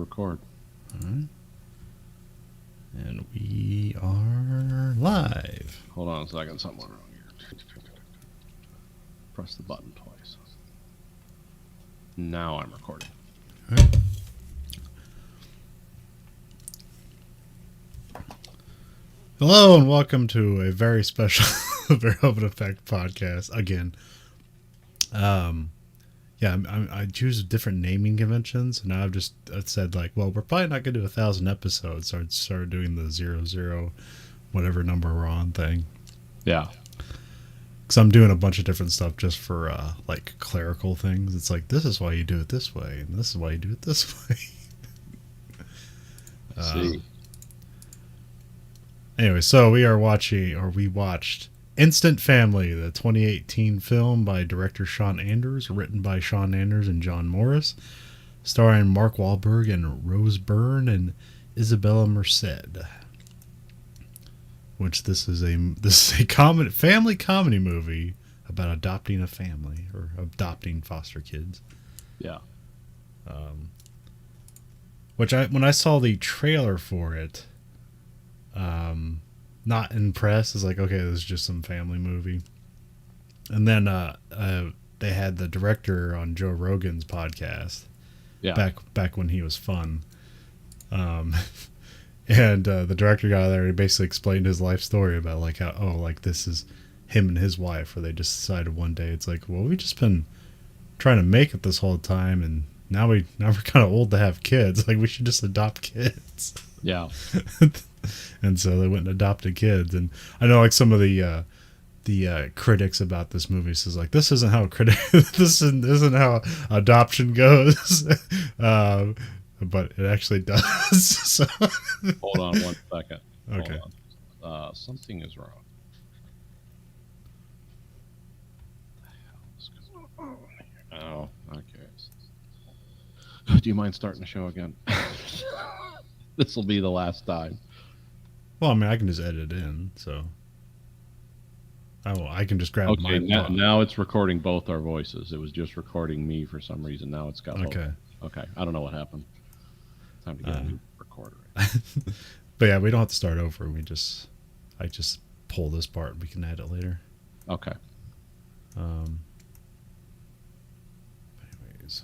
record. All right. And we are live. Hold on a second, something went wrong here. Press the button twice. Now I'm recording. All right. Hello and welcome to a very special Verhoeven Effect podcast again. I choose different naming conventions. And now I've just said like, well, we're probably not going to do 1,000 episodes. So I started doing the 00, whatever number we're on thing. Yeah. Because I'm doing a bunch of different stuff just for like clerical things. It's like, this is why you do it this way, and this is why you do it this way. See. Anyway, so we watched Instant Family, the 2018 film by director Sean Anders, written by Sean Anders and John Morris, starring Mark Wahlberg and Rose Byrne and Isabella Merced. Which this is a family comedy movie about adopting a family or adopting foster kids. Yeah. When I saw the trailer for it, not impressed. It's like, okay, this is just some family movie. And then they had the director on Joe Rogan's podcast. Yeah. Back when he was fun. And the director got out there and he basically explained his life story about like how, this is him and his wife, where they just decided one day, it's like, well, we've just been trying to make it this whole time, and now we're kind of old to have kids. Like, we should just adopt kids. Yeah. And so they went and adopted kids. And I know like some of the critics about this movie says like, this isn't how this isn't how adoption goes. But it actually does. So. Hold on one second. Okay. Something is wrong. What the hell is going on here? Oh, okay. Do you mind starting the show again? This will be the last time. Well, I mean, I can just edit it in, so I can just grab Okay, my now it's recording both our voices. It was just recording me for some reason. Now it's got both. Okay. Okay, I don't know what happened. Time to get a new recorder. But yeah, we don't have to start over. I just pull this part and we can add it later. Okay. Anyways.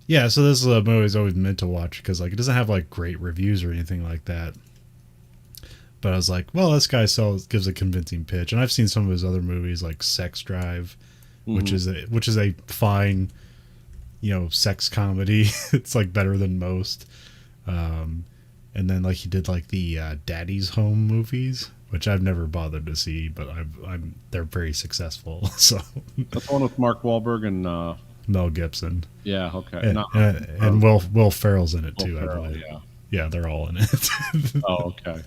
Yeah, so this movie is always meant to watch because like it doesn't have like great reviews or anything like that. But I was like, well, this guy gives a convincing pitch, and I've seen some of his other movies like Sex Drive, which is a fine, sex comedy. It's like better than most. And then like he did like the Daddy's Home movies, which I've never bothered to see, but they're very successful. So that's one with Mark Wahlberg and Mel Gibson. Yeah, okay. And Will Ferrell's in it too, I Ferrell, believe. yeah. Yeah, they're all in it. Oh, okay.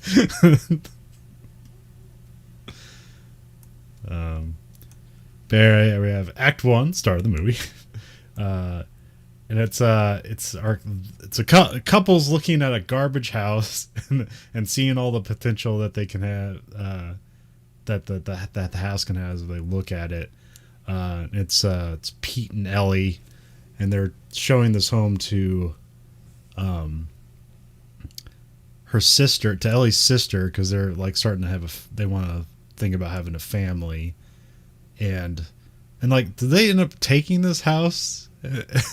There we have Act 1, start of the movie. And it's a couple's looking at a garbage house and seeing all the potential that they can have, that the house can have as they look at it. It's Pete and Ellie, and they're showing this home to her sister, to Ellie's sister, because they're like starting to they want to think about having a family, and like, do they end up taking this house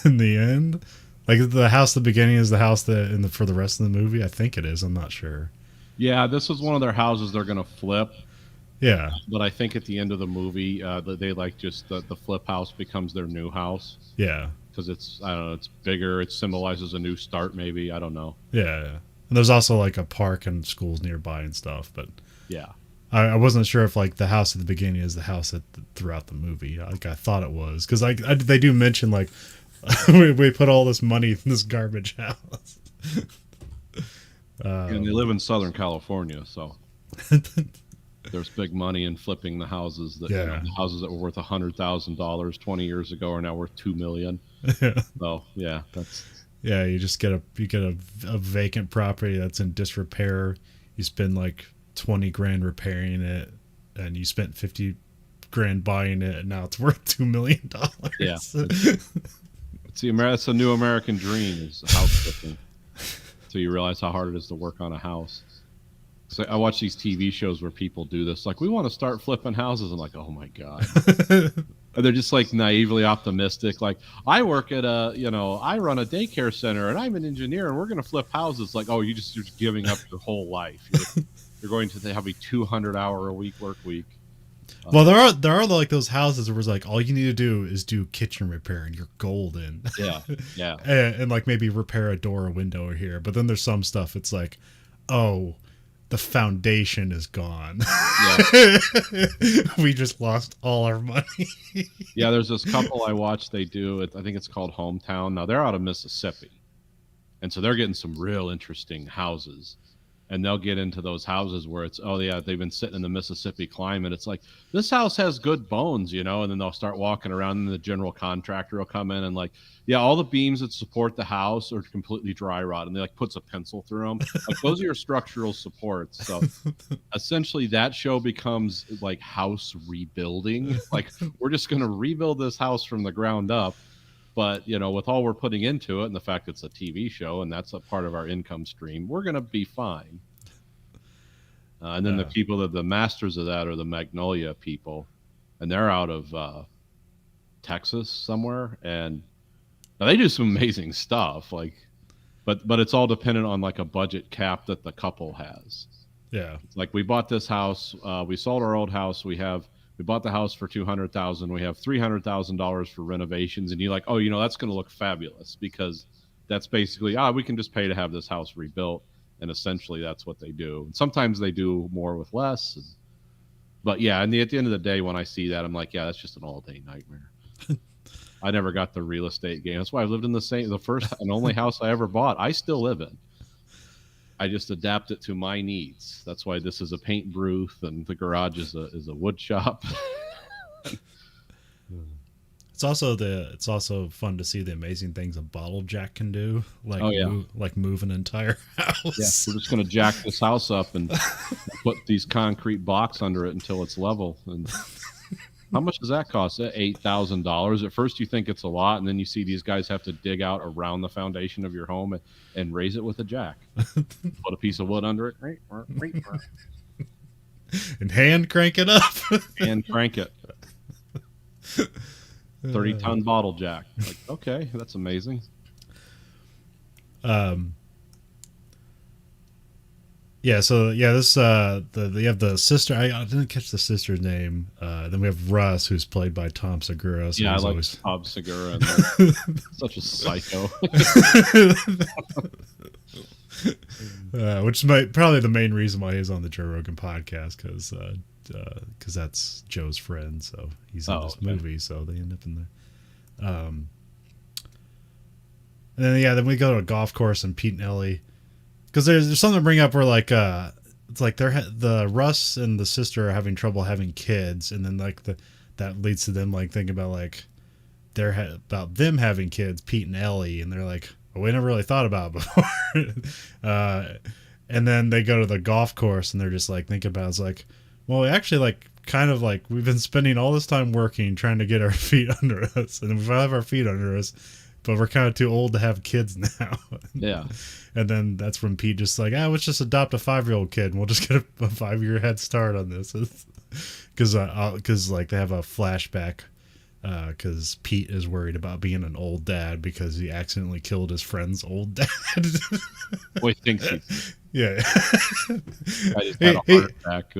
in the end? Like, the house at the beginning is the house that for the rest of the movie? I think it is. I'm not sure. Yeah, this is one of their houses they're gonna flip. Yeah, but I think at the end of the movie, they like just the flip house becomes their new house. Yeah, because it's, I don't know, it's bigger. It symbolizes a new start. Maybe, I don't know. Yeah. And there's also like a park and schools nearby and stuff, but yeah, I wasn't sure if like the house at the beginning is the house throughout the movie. Like, I thought it was, because like they do mention like we put all this money in this garbage house. And they live in Southern California, so there's big money in flipping the houses that the houses that were worth $100,000 20 years ago are now worth $2 million. So yeah, that's. Yeah, you just get a vacant property that's in disrepair. You spend like $20,000 repairing it, and you spent $50,000 buying it, and now it's worth $2 million. Yeah, It's a new American dream is house flipping. So you realize how hard it is to work on a house. So I watch these TV shows where people do this. Like, we want to start flipping houses. I'm like, oh my God. And they're just like naively optimistic. Like, I work at I run a daycare center and I'm an engineer and we're going to flip houses. Like, oh, you're just giving up your whole life. You're going to have a 200-hour-a-week work week. Well, there are like those houses where it's like all you need to do is do kitchen repair and you're golden. Yeah. and like maybe repair a door or window here. But then there's some stuff it's like, oh, the foundation is gone. Yeah. We just lost all our money. Yeah, there's this couple I watched. They do it. I think it's called Hometown. Now they're out of Mississippi, and so they're getting some real interesting houses. And they'll get into those houses where it's, oh yeah, they've been sitting in the Mississippi climate. It's like, this house has good bones, and then they'll start walking around and the general contractor will come in and like, yeah, all the beams that support the house are completely dry rot, and they like puts a pencil through them. Like, those are your structural supports. So essentially that show becomes like house rebuilding. Like, we're just going to rebuild this house from the ground up. But, with all we're putting into it and the fact it's a TV show and that's a part of our income stream, we're going to be fine. And then the people that the masters of that are the Magnolia people. And they're out of Texas somewhere. And now they do some amazing stuff. Like, but it's all dependent on like a budget cap that the couple has. Yeah. It's like, we bought this house. We sold our old house. We bought the house for $200,000. We have $300,000 for renovations, and you're like, oh, that's going to look fabulous because that's basically we can just pay to have this house rebuilt, and essentially that's what they do. And sometimes they do more with less, but yeah. And at the end of the day, when I see that, I'm like, yeah, that's just an all-day nightmare. I never got the real estate game. That's why I lived in the first and only house I ever bought. I still live in. I just adapt it to my needs. That's why this is a paint booth and the garage is a wood shop. It's also fun to see the amazing things a bottle jack can do. Like, move an entire house. Yeah, we're just going to jack this house up and put these concrete blocks under it until it's level. And how much does that cost? $8,000. At first you think it's a lot, and then you see these guys have to dig out around the foundation of your home and raise it with a jack. Put a piece of wood under it. And hand crank it up. And crank it. 30-ton bottle jack. Like, okay, that's amazing. Yeah, so this you have the sister. I didn't catch the sister's name. Then we have Russ, who's played by Tom Segura. So yeah, I like Tom Segura. Such a psycho. Which might probably the main reason why he's on the Joe Rogan podcast, because that's Joe's friend. So he's in this movie. So they end up in there. And then we go to a golf course and Pete and Ellie. Because there's something to bring up where it's like the Russ and the sister are having trouble having kids, and then that leads to them like thinking about like about them having kids, Pete and Ellie, and they're like, well, we never really thought about it before. And then they go to the golf course and they're just like thinking about it's like, well, we actually like kind of like we've been spending all this time working trying to get our feet under us, and we have our feet under us, but we're kind of too old to have kids now. Yeah. And then that's when Pete just like, let's just adopt a 5-year-old kid and we'll just get a 5-year head start on this. Because like they have a flashback because Pete is worried about being an old dad because he accidentally killed his friend's old dad. Boy, thinks he. Yeah. I just had a heart attack.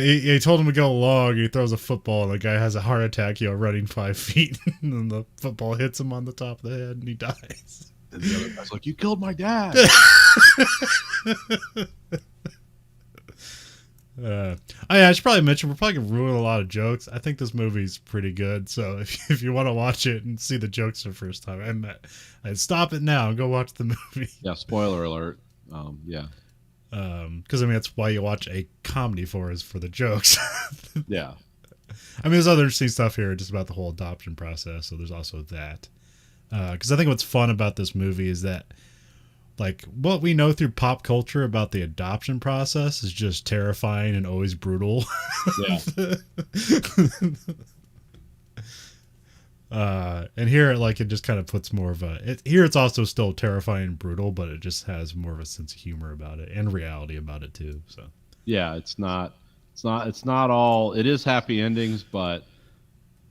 He told him to go long. He throws a football and the guy has a heart attack, running 5 feet. And then the football hits him on the top of the head and he dies. And the other guy's like, you killed my dad. I should probably mention we're probably gonna ruin a lot of jokes. I think this movie's pretty good, so if you want to watch it and see the jokes for the first time, I'd stop it now and go watch the movie. Yeah, spoiler alert. Yeah. Because that's why you watch a comedy for the jokes. Yeah. There's other interesting stuff here just about the whole adoption process. So there's also that. Because I think what's fun about this movie is that, like, what we know through pop culture about the adoption process is just terrifying and always brutal. Yeah. And here, like, it just kind of puts more of here it's also still terrifying and brutal, but it just has more of a sense of humor about it and reality about it too. So Yeah, it's not all. It is happy endings, but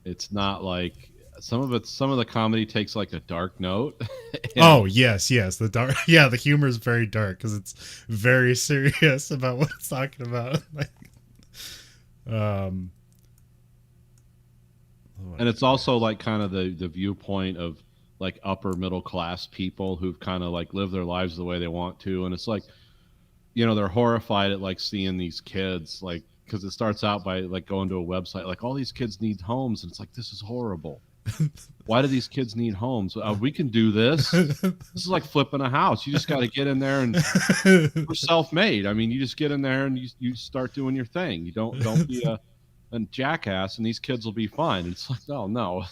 it's not like some of the comedy takes like a dark note. And oh yes, the dark yeah, the humor is very dark because it's very serious about what it's talking about. Like, um, and it's also like kind of the viewpoint of like upper middle class people who've kind of like lived their lives the way they want to, and it's like, they're horrified at like seeing these kids, like, because it starts out by like going to a website like all these kids need homes, and it's like, this is horrible. Why do these kids need homes? We can do this. This is like flipping a house. You just got to get in there, and we're self-made. I mean, you just get in there and you start doing your thing. You don't be a jackass, and these kids will be fine. And it's like, no.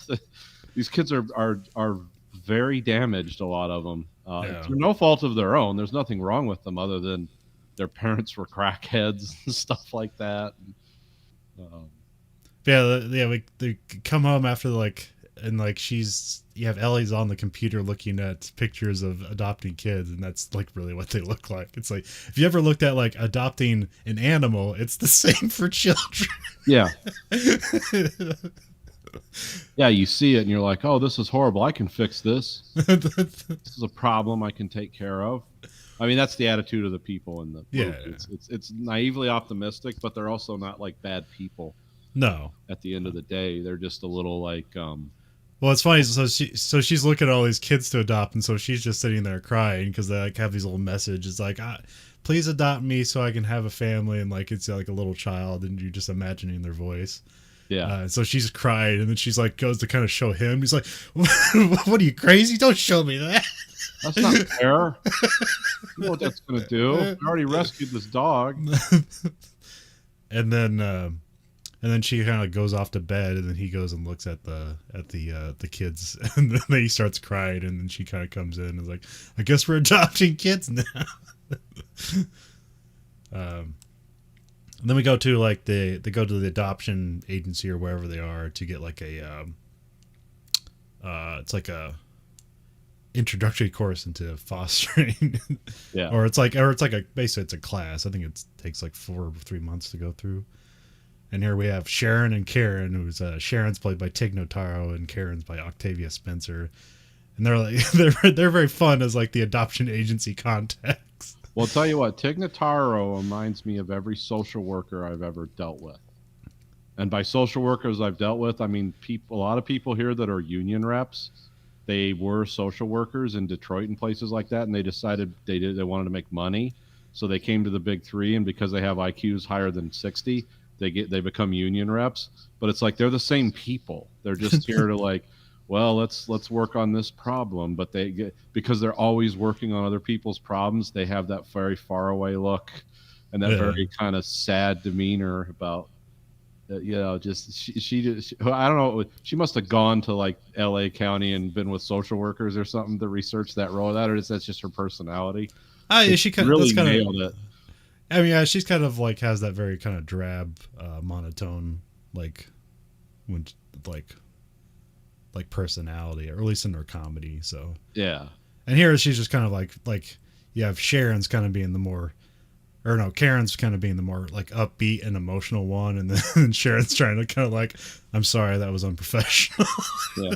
These kids are very damaged. A lot of them, through no fault of their own. There's nothing wrong with them other than their parents were crackheads and stuff like that. they come home after like, and like you have Ellie's on the computer looking at pictures of adopting kids, and that's like really what they look like. It's like, if you ever looked at like adopting an animal, it's the same for children. Yeah. Yeah, you see it and you're like, oh, this is horrible. I can fix this. This is a problem I can take care of. I mean, that's the attitude of the people in the movie. It's naively optimistic, but they're also not like bad people. No. At the end of the day, they're just a little like. Well, it's funny. So she's looking at all these kids to adopt, and so she's just sitting there crying because they like have these little messages like, "Please adopt me so I can have a family," and like it's like a little child, and you're just imagining their voice. Yeah. So she's crying, and then she's like goes to kind of show him. He's like, "What are you, crazy? Don't show me that. That's not fair. You know what that's gonna do? I already rescued this dog." And then she kind of goes off to bed, and then he goes and looks at the kids, and then he starts crying, and then she kind of comes in and is like, "I guess we're adopting kids now." And then we go to like they go to the adoption agency or wherever they are to get like a it's like a introductory course into fostering. Yeah. or it's like basically it's a class. I think it takes like 4 or 3 months to go through. And here we have Sharon and Karen, who's Sharon's played by Tig Notaro and Karen's by Octavia Spencer. And they're like they're very fun as like the adoption agency contacts. Well, I'll tell you what, Tig Notaro reminds me of every social worker I've ever dealt with. And by social workers I've dealt with, I mean a lot of people here that are union reps. They were social workers in Detroit and places like that, and they decided they wanted to make money, so they came to the big three, and because they have IQs higher than 60, they become union reps. But it's like they're the same people. They're just here to like, well, let's work on this problem. But because they're always working on other people's problems, they have that very far away look and that very kind of sad demeanor about. Just she I don't know. She must have gone to like L.A. County and been with social workers or something to research that role. Or is that just her personality? She kind really nailed it. I mean, she's kind of like has that very kind of drab, monotone, like personality, or at least in her comedy. So yeah. And here she's just kind of like you have Sharon's kind of being the more. Or no, Karen's kind of being the more like upbeat and emotional one, and then Sharon's trying to kind of like, I'm sorry, that was unprofessional. Yeah.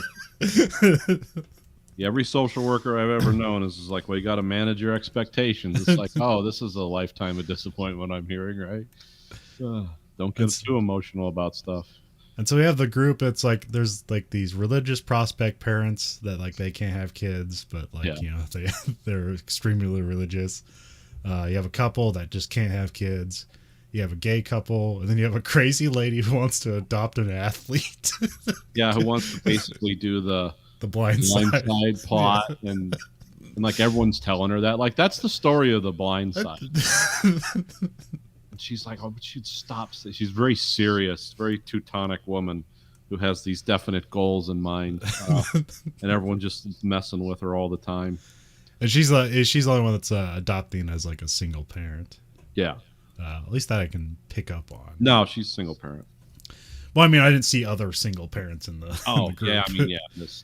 Yeah, every social worker I've ever known is like, well, you got to manage your expectations. It's like, oh, this is a lifetime of disappointment I'm hearing, right? Don't get too emotional about stuff. And so we have the group that's like, there's like these religious prospect parents that like they can't have kids, but like they're extremely religious. You have a couple that just can't have kids. You have a gay couple, and then you have a crazy lady who wants to adopt an athlete. Yeah, who wants to basically do the blind side plot, and like everyone's telling her that. Like, that's the story of the Blind Side. And she's like, oh, but she'd stop. She's very serious, very Teutonic woman who has these definite goals in mind, and everyone just messing with her all the time. And she's the only one that's adopting as like a single parent. Yeah. At least that I can pick up on. No, she's single parent. Well, I mean, I didn't see other single parents in the, in the group. Yeah, I mean, yeah,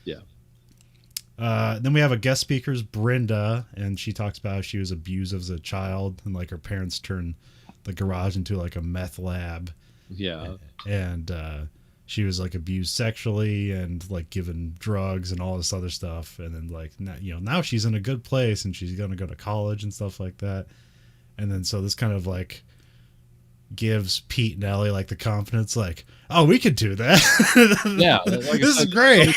yeah. Then we have a guest speakers, Brenda, and she talks about how she was abused as a child, and like her parents turned the garage into like a meth lab. Yeah. And she was like abused sexually and like given drugs and all this other stuff. And then like, now she's in a good place and she's going to go to college and stuff like that. And then so this kind of like gives Pete and Ellie like the confidence, like, oh, we could do that. Yeah, like this is great.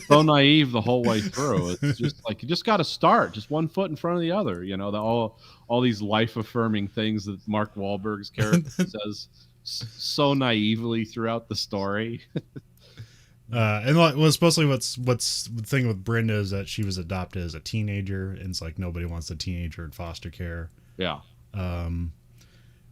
So naive the whole way through. It's just like you just got to start, just one foot in front of the other. All ththese life affirming things that Mark Wahlberg's character says so naively throughout the story. And especially what's the thing with Brenda is that she was adopted as a teenager, and it's like nobody wants a teenager in foster care. Yeah. And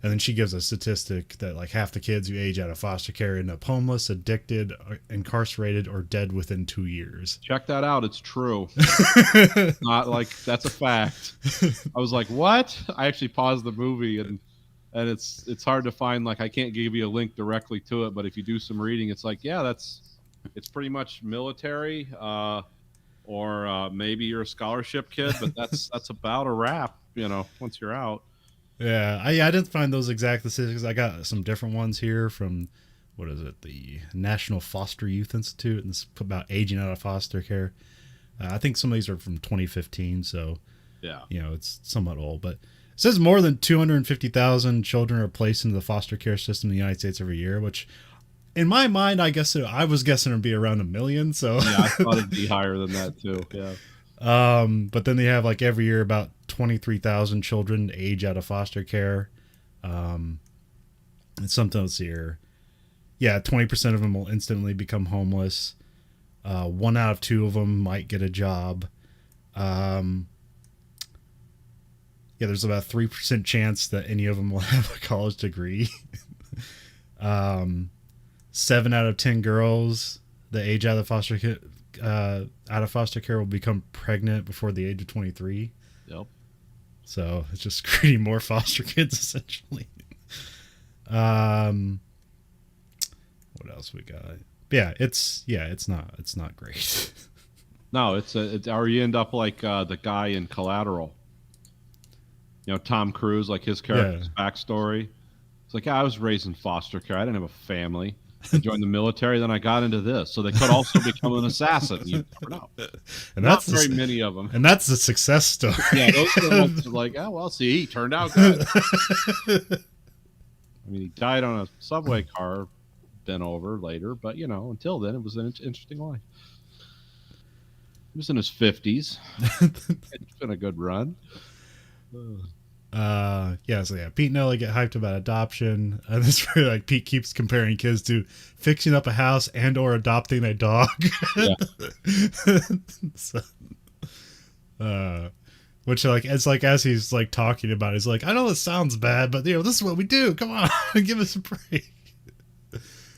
then she gives a statistic that like half the kids who age out of foster care end up homeless, addicted, incarcerated, or dead within 2 years. Check that out. It's true. Not like that's a fact. I was like, what? I actually paused the movie and it's hard to find. Like, I can't give you a link directly to it, but if you do some reading, it's like, yeah, it's pretty much military, or maybe you're a scholarship kid, but that's about a wrap. Once you're out. Yeah, I didn't find those exact statistics. I got some different ones here from, what is it, the National Foster Youth Institute, and it's about aging out of foster care. I think some of these are from 2015, so yeah, it's somewhat old. But it says more than 250,000 children are placed into the foster care system in the United States every year, which, in my mind, I was guessing it'd be around 1 million. So yeah, I thought it'd be higher than that too. Yeah. But then they have like every year about 23,000 children age out of foster care. And something else here. Yeah, 20% of them will instantly become homeless. 1 out of 2 of them might get a job. Yeah, there's about 3% chance that any of them will have a college degree. 7 out of 10 girls that age out of foster care will become pregnant before the age of 23. Yep. So it's just creating more foster kids essentially. What else we got? Yeah, it's not great. No, it's or you end up like the guy in Collateral. Tom Cruise, like his character's backstory. It's like, I was raised in foster care. I didn't have a family. I joined the military, then I got into this. So they could also become an assassin. You never know. And not very many of them. And that's the success story. Yeah, those are the ones that are like, oh, well, see, he turned out good. I mean, he died on a subway car bent over later, but, until then, it was an interesting life. He was in his 50s. It's been a good run. Pete and Ellie get hyped about adoption, and this really like Pete keeps comparing kids to fixing up a house and or adopting a dog. Yeah. Which like it's like as he's like talking about it, he's like, I know this sounds bad, but this is what we do. Come on, give us a break.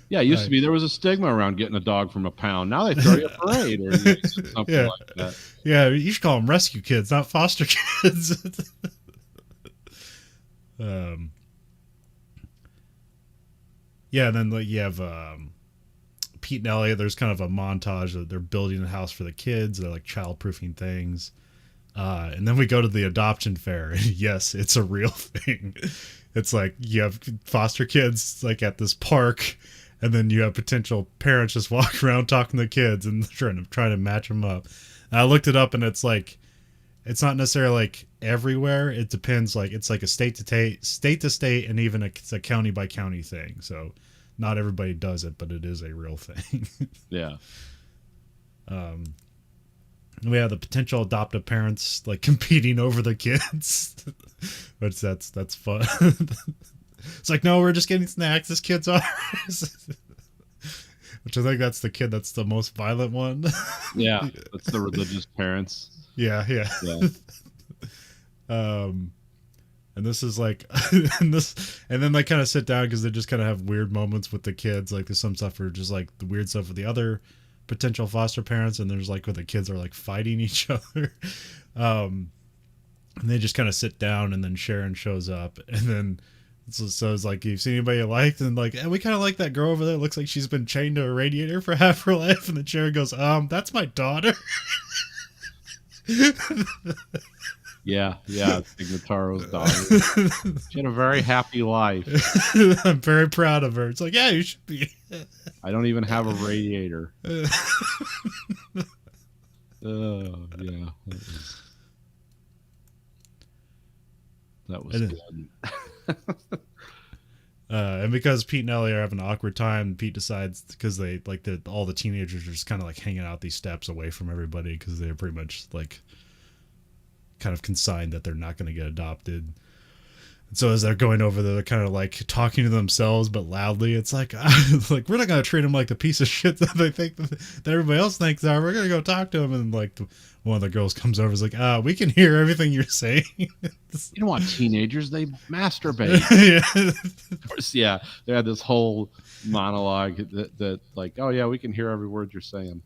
Yeah, it used to be there was a stigma around getting a dog from a pound. Now they throw you a parade or something like that. Yeah, you should call them rescue kids, not foster kids. And then like you have Pete and Elliot. There's kind of a montage that they're building a house for the kids. They're like childproofing things, and then we go to the adoption fair. Yes, it's a real thing. It's like you have foster kids like at this park, and then you have potential parents just walking around talking to kids and trying to match them up. And I looked it up, and it's like, it's not necessarily like everywhere. It depends. Like it's like a state to state, and even it's a county by county thing. So not everybody does it, but it is a real thing. Yeah. We have the potential adoptive parents like competing over the kids, which that's fun. It's like, no, we're just getting snacks. This kid's ours. Which I think that's the kid that's the most violent one. Yeah, that's the religious parents. Yeah. And this is like, and then they kind of sit down because they just kind of have weird moments with the kids. Like there's some stuff for just like the weird stuff with the other potential foster parents, and there's like where the kids are like fighting each other. And they just kind of sit down, and then Sharon shows up, and then So it's like, you see anybody you liked? And like, we kind of like that girl over there. Looks like she's been chained to a radiator for half her life. And the chair goes, that's my daughter. Yeah, Signataro's daughter. She had a very happy life. I'm very proud of her. It's like, yeah, you should be. I don't even have a radiator. Oh, yeah. That was good. And because Pete and Ellie are having an awkward time, Pete decides, because they like all the teenagers are just kind of like hanging out these steps away from everybody because they're pretty much like kind of consigned that they're not going to get adopted. And so as they're going over there, they're kind of like talking to themselves but loudly. It's like, like, we're not going to treat them like the piece of shit that they think that everybody else thinks they are. We're going to go talk to them. And like one of the girls comes over and is like, we can hear everything you're saying. You don't want teenagers, they masturbate. Of course, yeah. They had this whole monologue that like, oh yeah, we can hear every word you're saying.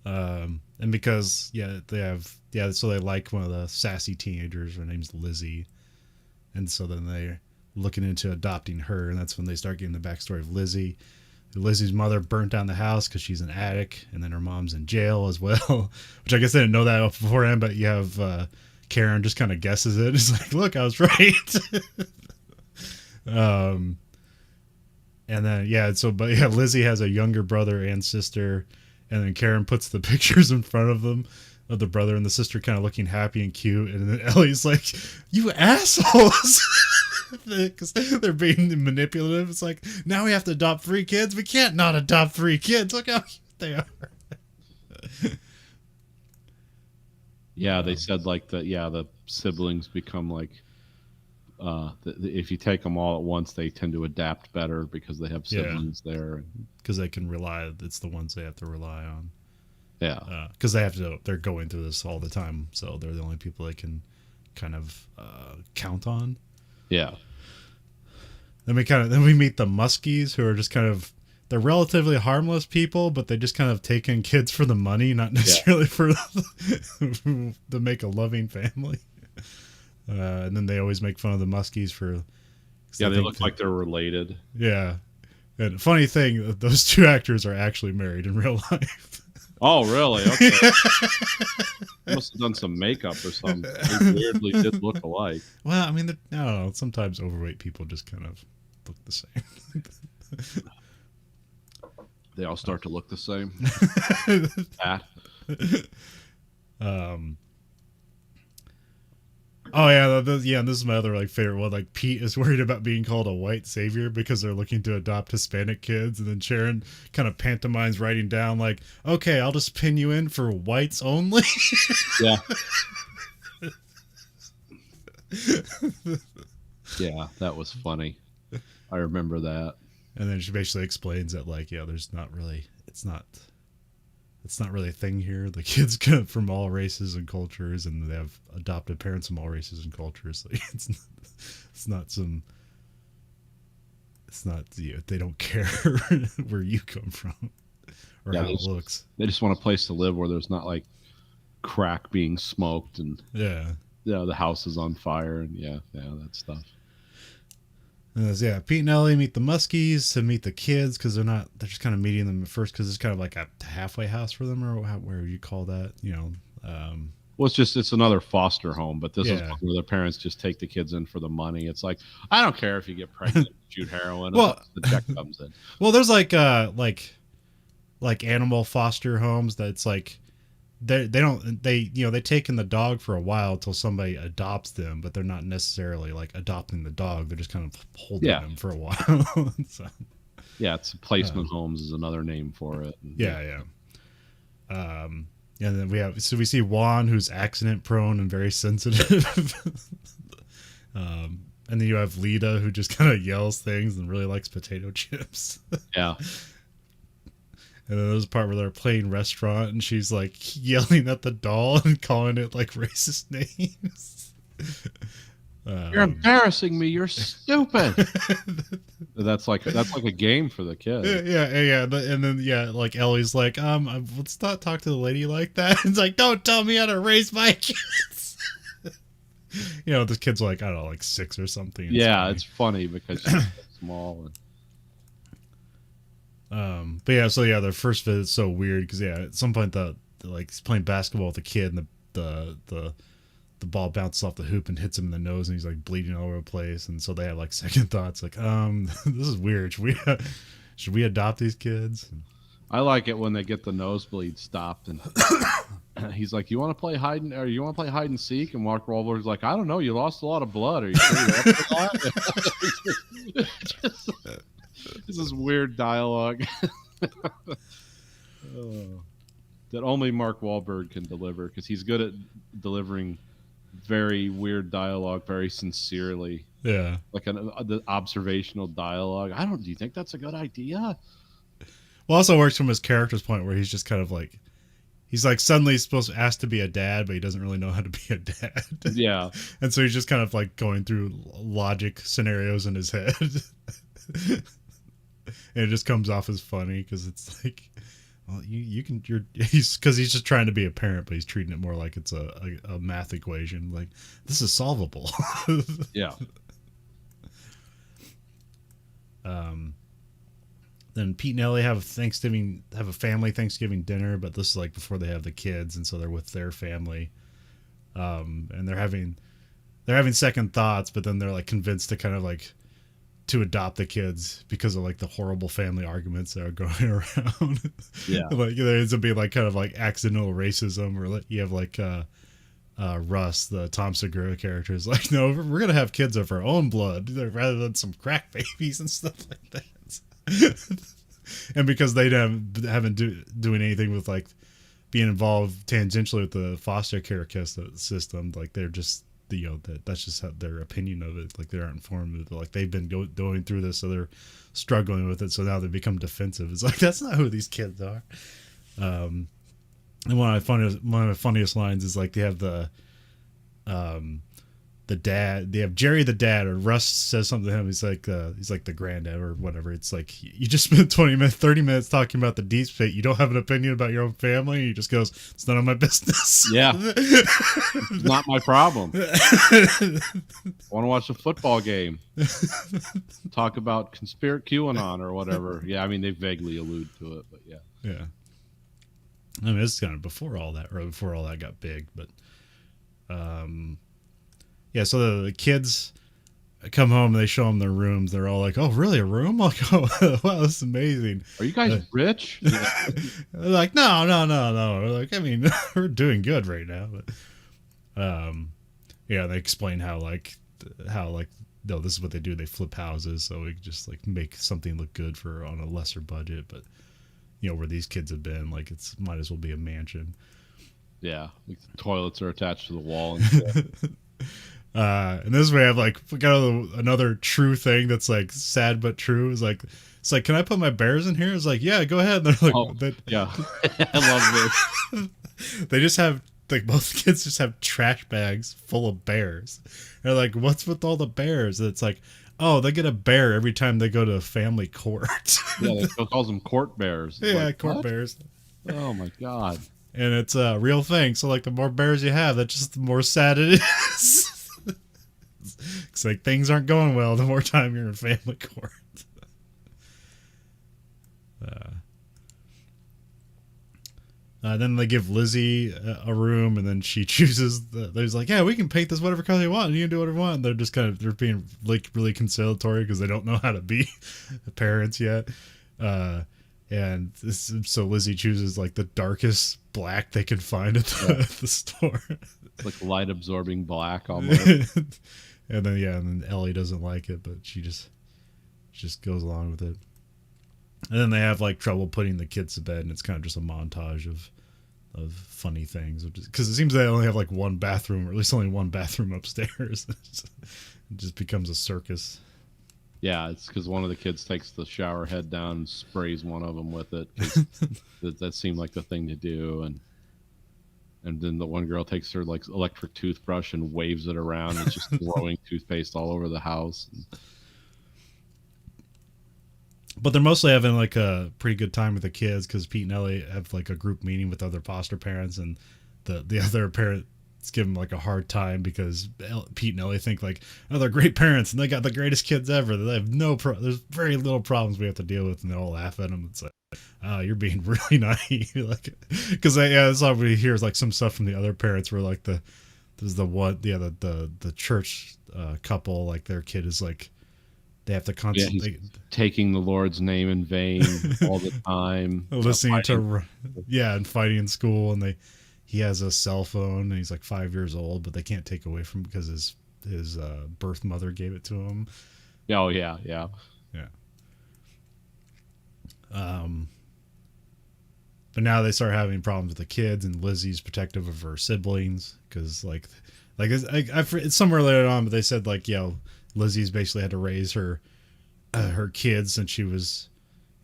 And because so they like one of the sassy teenagers. Her name's Lizzie, and so then they're looking into adopting her, and that's when they start getting the backstory of Lizzie. Lizzie's mother burnt down the house because she's an addict, and then her mom's in jail as well, which I guess they didn't know that beforehand, but you have Karen just kind of guesses it. It's like, look, I was right. And then Lizzie has a younger brother and sister, and then Karen puts the pictures in front of them of the brother and the sister kind of looking happy and cute, and then Ellie's like, you assholes. Because they're being manipulative. It's like, now we have to adopt 3 kids. We can't not adopt 3 kids. Look how cute they are. Yeah, they said like the siblings become like, if you take them all at once, they tend to adapt better because they have siblings there. Because they can rely. It's the ones they have to rely on. Yeah. Because they're going through this all the time, so they're the only people they can kind of count on. Yeah. Then we meet the Muskies, who are just kind of, they're relatively harmless people, but they just kind of take in kids for the money, not necessarily for to make a loving family. And then they always make fun of the Muskies for. Yeah, they look like they're related. Yeah, and funny thing, those 2 actors are actually married in real life. Oh, really? Okay. Must have done some makeup or something. They weirdly did look alike. Well, I mean, I don't know. Sometimes overweight people just kind of look the same. They all start to look the same. Fat. Oh yeah, this is my other favorite one. Like, Pete is worried about being called a white savior because they're looking to adopt Hispanic kids, and then Sharon kind of pantomimes writing down like, "Okay, I'll just pin you in for whites only." Yeah. Yeah, that was funny. I remember that. And then she basically explains that there's not really, it's not really a thing here. The kids come from all races and cultures, and they have adopted parents from all races and cultures. Like, they don't care where you come from or how it looks. They just want a place to live where there's not like crack being smoked and the house is on fire and that stuff. And Pete and Ellie meet the Muskies to meet the kids because they're just kind of meeting them at first because it's kind of like a halfway house for them, or where you call that, Well, it's another foster home, but this is where the parents just take the kids in for the money. It's like, I don't care if you get pregnant, shoot heroin, the check comes in. Well, there's like animal foster homes that's like, they take in the dog for a while till somebody adopts them, but they're not necessarily like adopting the dog. They're just kind of holding them for a while. So, it's placement homes is another name for it. And then we see Juan, who's accident prone and very sensitive. And then you have Lita, who just kind of yells things and really likes potato chips. Yeah. And then there's a part where they're playing restaurant and she's like yelling at the doll and calling it like racist names. You're embarrassing me. You're stupid. That's like a game for the kid. Yeah. And then like Ellie's like, let's not talk to the lady like that. It's like, don't tell me how to raise my kids. This kid's like, I don't know, like 6 or something. Yeah, it's funny because she's so small. But yeah, so yeah, their first visit's so weird because at some point like he's playing basketball with the kid and the ball bounces off the hoop and hits him in the nose and he's like bleeding all over the place, and so they have like second thoughts like, this is weird. Should we adopt these kids? I like it when they get the nosebleed stopped and he's like, "You want to play hide and seek?" And Mark Wahlberg's like, "I don't know. You lost a lot of blood. Are you sure you're up for that?" This is weird dialogue that only Mark Wahlberg can deliver because he's good at delivering very weird dialogue very sincerely. Yeah, like the observational dialogue. Do you think that's a good idea? Well, also works from his character's point where he's just kind of like, he's like suddenly supposed to ask to be a dad, but he doesn't really know how to be a dad. Yeah. And so he's just kind of like going through logic scenarios in his head. And it just comes off as funny because it's like, well, he's just trying to be a parent, but he's treating it more like it's a math equation. Like, this is solvable. Yeah. Then Pete and Ellie have a family Thanksgiving dinner, but this is like before they have the kids, and so they're with their family. And they're having second thoughts, but then they're like convinced to kind of like to adopt the kids because of like the horrible family arguments that are going around. Yeah. Like there ends up being like kind of like accidental racism, or like you have like Russ, the Tom Segura character, is like, no, we're gonna have kids of our own blood rather than some crack babies and stuff like that. And because they haven't doing anything with like being involved tangentially with the foster care system, like they're just that's just their opinion of it. Like they aren't informed of it. Like they've been going through this, so they're struggling with it. So now they become defensive. It's like, that's not who these kids are. And one of the funniest lines is like they have the dad. They have Jerry the dad, or Russ says something to him. He's like the granddad or whatever. It's like, you just spent 30 minutes talking about the deep state. You don't have an opinion about your own family. He just goes, "It's none of my business." Yeah, it's not my problem. I want to watch a football game. Talk about QAnon or whatever. Yeah, I mean they vaguely allude to it, but yeah. Yeah. I mean, it's kind of before all that got big, but yeah, so the kids come home and they show them their rooms. They're all like, "Oh, really? A room?" I'm like, "Oh, wow, this is amazing." Are you guys rich? They're like, no. We're like, I mean, we're doing good right now. But yeah, they explain how no, this is what they do. They flip houses, so we just like make something look good on a lesser budget. But where these kids have been, like, it's might as well be a mansion. Yeah, like the toilets are attached to the wall and shit. And this way I have like another true thing that's like sad but true. It's like, "Can I put my bears in here?" It's like, "Yeah, go ahead." And they're like, yeah. I love this. They just have like, both kids just have trash bags full of bears. They're like, "What's with all the bears?" And it's like, "Oh, they get a bear every time they go to family court." Yeah, they still calls them court bears. Yeah, like, court what? bears. Oh my god. And it's a real thing. So like, the more bears you have, that's just the more sad it is. It's like things aren't going well the more time you're in family court. Then they give Lizzie a room, and then she chooses. There's like, "Yeah, we can paint this whatever color you want. And you can do whatever you want." And they're being like really conciliatory because they don't know how to be parents yet. So Lizzie chooses like the darkest black they can find at the store. Like light absorbing black almost. And then Ellie doesn't like it, but she just goes along with it. And then they have like trouble putting the kids to bed, and it's kind of just a montage of funny things, because it seems they only have like one bathroom, or at least only one bathroom upstairs. It just becomes a circus. Yeah, it's because one of the kids takes the shower head down and sprays one of them with it. That seemed like the thing to do, and then the one girl takes her like electric toothbrush and waves it around. It's just throwing toothpaste all over the house. But they're mostly having like a pretty good time with the kids, because Pete and Ellie have like a group meeting with other foster parents, and the other parent give him like a hard time because Pete and Ellie think like, oh, they're great parents and they got the greatest kids ever. They have there's very little problems we have to deal with, and they all laugh at him. It's like, oh, you're being really naive, like, because that's all we hear is like some stuff from the other parents where like the church couple, like their kid is like, they have to constantly taking the Lord's name in vain all the time, listening to and fighting in school, and he has a cell phone and he's like 5 years old, but they can't take away from him because his birth mother gave it to him. Oh yeah. But now they start having problems with the kids, and Lizzie's protective of her siblings because like it's somewhere later on, but they said like, Lizzie's basically had to raise her kids since she was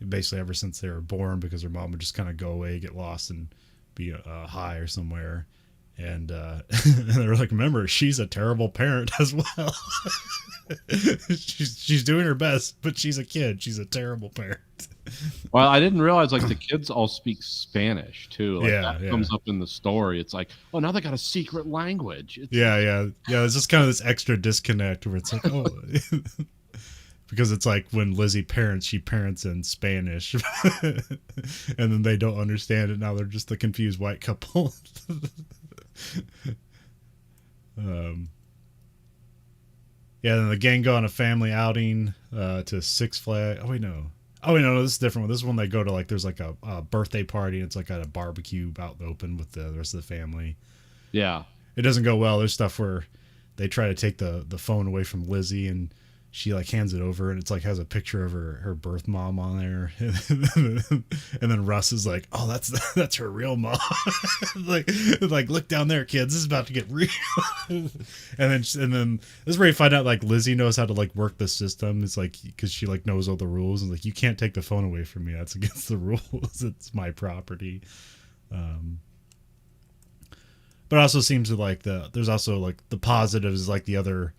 basically ever since they were born, because her mom would just kind of go away, get lost, and be high or somewhere. And they're like, remember, she's a terrible parent as well. she's doing her best, but she's a kid. She's a terrible parent. Well, I didn't realize like the kids all speak Spanish too. Like, that comes up in the story. It's like, oh, now they got a secret language. It's just kind of this extra disconnect where it's like, oh, because it's like when Lizzie parents, she parents in Spanish, and then they don't understand it. Now they're just the confused white couple. Then the gang go on a family outing to Six Flags. Oh wait, no, this is a different one. This is when they go to like, there's like a birthday party, and it's like at a barbecue out in the open with the rest of the family. Yeah, it doesn't go well. There's stuff where they try to take the phone away from Lizzie, and she like hands it over, and it's like has a picture of her birth mom on there, and then Russ is like, oh, that's her real mom. like look down there, kids, this is about to get real. and then this is where you find out like Lizzie knows how to like work the system. It's like, because she like knows all the rules, and like, you can't take the phone away from me, that's against the rules. It's my property. But it also seems to like there's also like the positives, like the other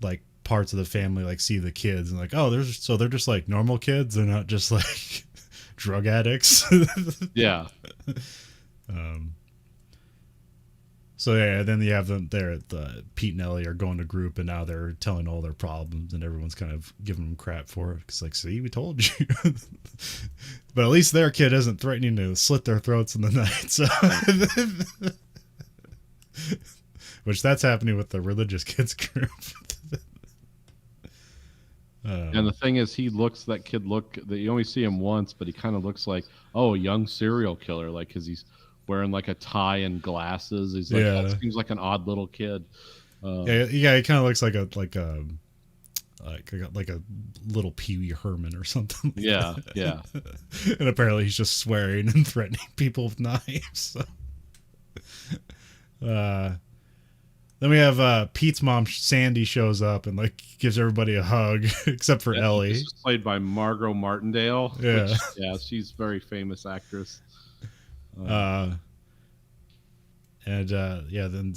like parts of the family like see the kids and like, oh, they're just like normal kids, they're not just like drug addicts. Yeah. Then you have them there. Pete and Ellie are going to group, and now they're telling all their problems, and everyone's kind of giving them crap for it. It's like, see, we told you. But at least their kid isn't threatening to slit their throats in the night. So which that's happening with the religious kids group. And the thing is, you only see him once, but he kind of looks like, a young serial killer, like, because he's wearing like a tie and glasses. He's like, that seems like an odd little kid. He kind of looks like a little Pee Wee Herman or something. Yeah. And apparently he's just swearing and threatening people with knives. So. Then we have Pete's mom, Sandy, shows up and like gives everybody a hug except for Ellie. This is played by Margot Martindale. Yeah, she's a very famous actress. Then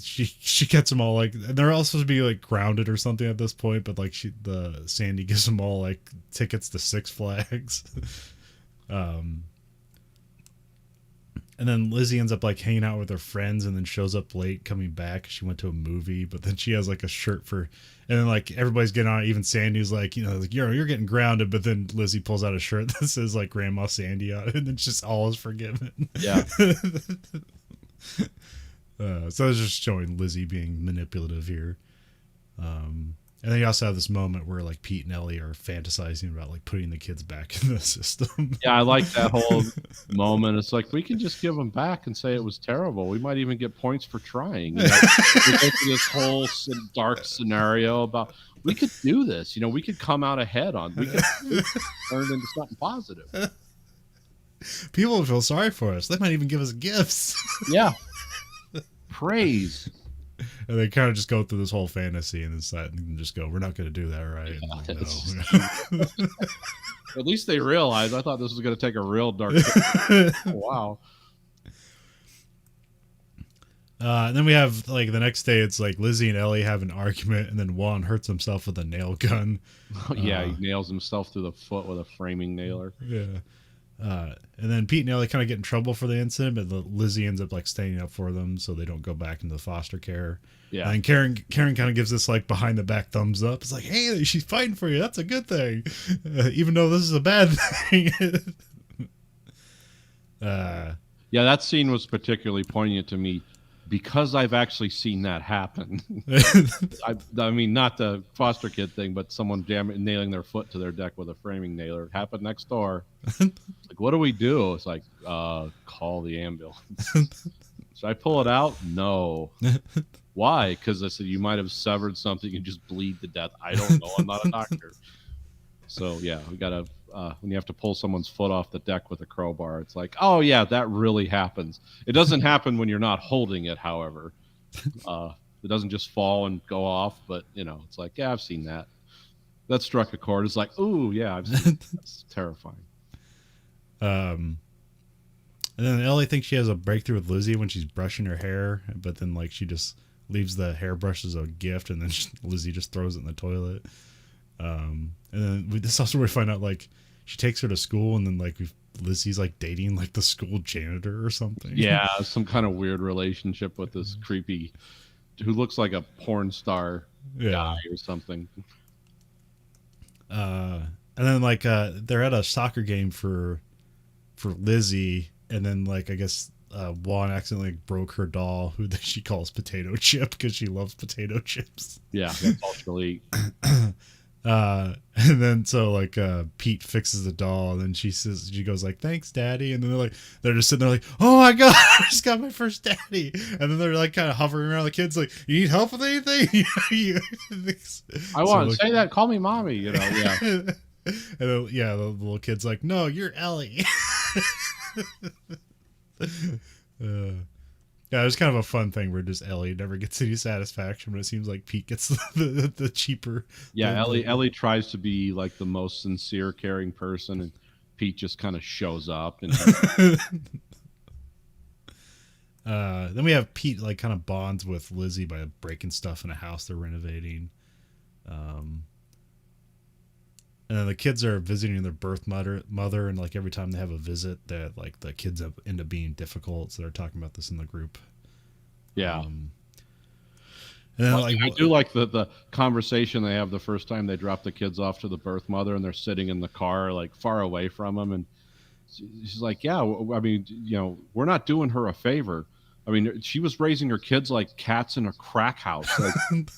she gets them all like, and they're all supposed to be like grounded or something at this point, but like Sandy gives them all like tickets to Six Flags. And then Lizzie ends up like hanging out with her friends, and then shows up late coming back. She went to a movie, but then she has like a shirt and then like everybody's getting on it. Even Sandy's like, like, you're getting grounded. But then Lizzie pulls out a shirt that says like Grandma Sandy on it, and it's just all is forgiven. Yeah. So it's just showing Lizzie being manipulative here. And then you also have this moment where like Pete and Ellie are fantasizing about like putting the kids back in the system. Yeah, I like that whole moment. It's like, we can just give them back and say it was terrible. We might even get points for trying. We go through this whole dark scenario about, we could do this. We could come out ahead we could turn it into something positive. People will feel sorry for us. They might even give us gifts. Yeah. Praise. And they kind of just go through this whole fantasy and decide and just go, we're not going to do that, right? Yeah, like, no. At least they realize. I thought this was going to take a real dark wow. And then we have like the next day, it's like Lizzie and Ellie have an argument, and then Juan hurts himself with a nail gun. He nails himself through the foot with a framing nailer. Yeah. And then Pete and Ellie kind of get in trouble for the incident, but Lizzie ends up like standing up for them so they don't go back into foster care. Yeah. And Karen kind of gives this like behind the back thumbs up. It's like, hey, she's fighting for you. That's a good thing, even though this is a bad thing. Yeah, that scene was particularly poignant to me because I've actually seen that happen. I mean, not the foster kid thing, but someone nailing their foot to their deck with a framing nailer. It happened next door. Like, what do we do? It's like, call the ambulance. Should I pull it out? No. Why? Because I said you might have severed something and just bleed to death. I don't know. I'm not a doctor. So yeah, we gotta when you have to pull someone's foot off the deck with a crowbar, it's like, oh yeah, that really happens. It doesn't happen when you're not holding it, however. It doesn't just fall and go off, but you know, it's like, yeah, I've seen that. That struck a chord. It's like, ooh, yeah, I've seen that. That's terrifying. And then Ellie thinks she has a breakthrough with Lizzie when she's brushing her hair, but then like she just leaves the hairbrush as a gift, and then Lizzie just throws it in the toilet. And then this also where we find out like she takes her to school, and then like Lizzie's like dating like the school janitor or something. Yeah, some kind of weird relationship with this creepy, who looks like a porn star guy or something. And then like they're at a soccer game for Lizzie, and then like I guess Juan accidentally broke her doll, who she calls Potato Chip because she loves potato chips. Yeah, that's all she'll eat. And then so like Pete fixes the doll, and then she goes like, thanks daddy, and then they're just sitting there like, oh my god, I just got my first daddy. And then they're like kind of hovering around the kids like, you need help with anything? I want to say that, call me mommy, you know. Yeah. And then, the little kid's like, no, you're Ellie. Yeah, it was kind of a fun thing where just Ellie never gets any satisfaction, but it seems like Pete gets the cheaper. Yeah, Ellie tries to be like the most sincere, caring person, and Pete just kind of shows up. And then we have Pete like kind of bonds with Lizzie by breaking stuff in a house they're renovating. And then the kids are visiting their birth mother, and like every time they have a visit, that like the kids end up being difficult. So they're talking about this in the group. Yeah. And then, I do like the conversation they have the first time they drop the kids off to the birth mother, and they're sitting in the car like far away from them, and she's like, "Yeah, I mean, you know, we're not doing her a favor. I mean, she was raising her kids like cats in a crack house, like,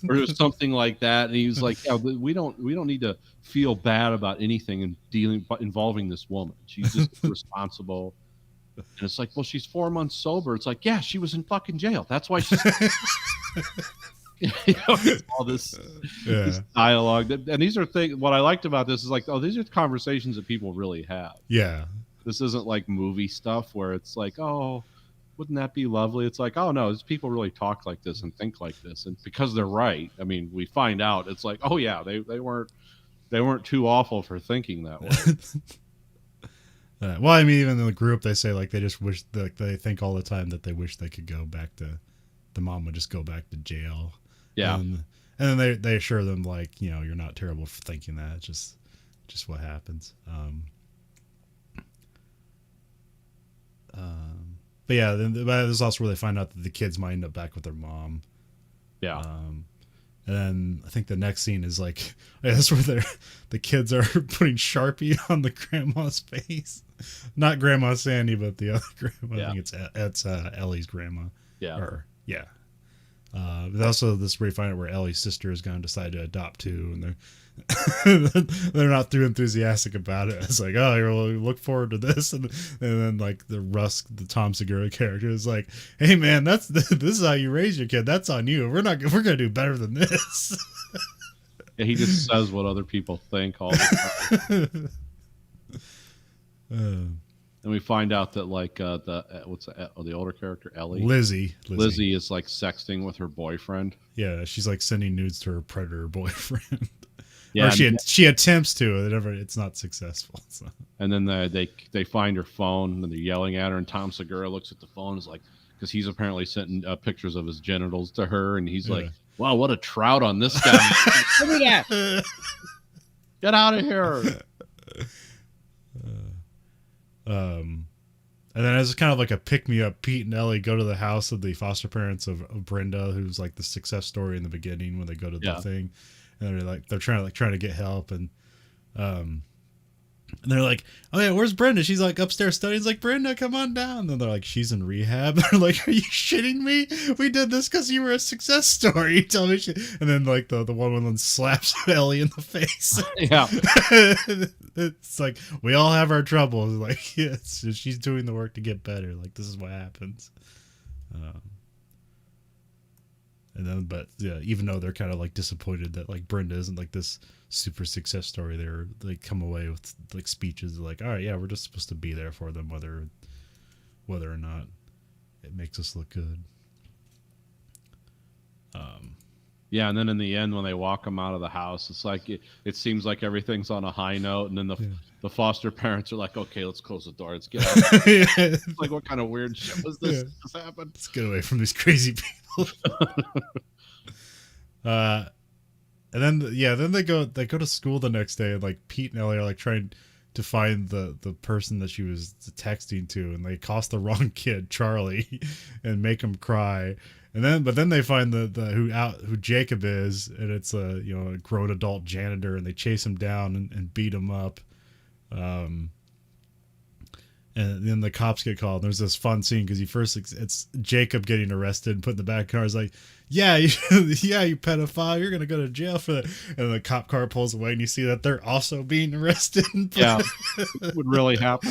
or something like that." And he was like, "Yeah, we don't need to feel bad about anything involving this woman. She's just responsible." And it's like, well, she's 4 months sober. It's like, yeah, she was in fucking jail. That's why she's you know, all this dialogue. And these are things. What I liked about this is like, oh, these are conversations that people really have. Yeah, this isn't like movie stuff where it's like, oh, wouldn't that be lovely? It's like, oh no, these people really talk like this and think like this, and because they're right. I mean, we find out it's like, oh yeah, they weren't too awful for thinking that way. Well, I mean, even in the group, they say like they just wish, like they think all the time that they wish they could go back to, the mom would just go back to jail. Yeah, and then they assure them like, you know, you're not terrible for thinking that. It's just what happens. But yeah, then there's also where they find out that the kids might end up back with their mom. Yeah. And then I think the next scene is like, that's where the kids are putting Sharpie on the grandma's face. Not Grandma Sandy, but the other grandma. Yeah. I think it's Ellie's grandma. Yeah. But also this is where you find out where Ellie's sister is going to decide to adopt too, and they're not too enthusiastic about it. It's like, oh, we look forward to this, and then like the Tom Segura character is like, hey man, this is how you raise your kid. That's on you. We're gonna do better than this. Yeah, he just says what other people think all the time. And we find out that like the older character Ellie, Lizzie is like sexting with her boyfriend. Yeah, she's like sending nudes to her predator boyfriend. Yeah, or she attempts to. It's not successful. So. And then they find her phone, and they're yelling at her. And Tom Segura looks at the phone, is like, because he's apparently sending pictures of his genitals to her, and he's like, "Wow, what a trout on this guy! Look at that! Get out of here!" And then as kind of like a pick me up, Pete and Ellie go to the house of the foster parents of Brenda, who's like the success story in the beginning when they go to the thing, and they're trying to get help, and they're like, oh yeah, where's Brenda? She's like upstairs studying. It's like, Brenda, come on down. And then they're like, she's in rehab. They're like, are you shitting me? We did this because you were a success story. You tell me. And then like the one woman slaps Ellie in the face. Yeah. It's like, we all have our troubles. Like, yeah, she's doing the work to get better. Like, this is what happens. And then, but yeah, even though they're kind of like disappointed that like Brenda isn't like this super success story, they come away with like speeches like, all right, yeah, we're just supposed to be there for them, whether or not it makes us look good. Yeah, and then in the end, when they walk them out of the house, it's like it seems like everything's on a high note, and then the foster parents are like, "Okay, let's close the door. Let's get out." It's like, what kind of weird shit was this? Yeah. This happened? Let's get away from these crazy people. And then then they go to school the next day, and like Pete and Ellie are like trying to find the person that she was texting to, and they cost the wrong kid, Charlie, and make him cry. But then they find who Jacob is, and it's a grown adult janitor, and they chase him down and beat him up. And then the cops get called. There's this fun scene because it's Jacob getting arrested and put in the back car. It's like, yeah, you pedophile, you're gonna go to jail for that. And the cop car pulls away, and you see that they're also being arrested. Yeah, it would really happen.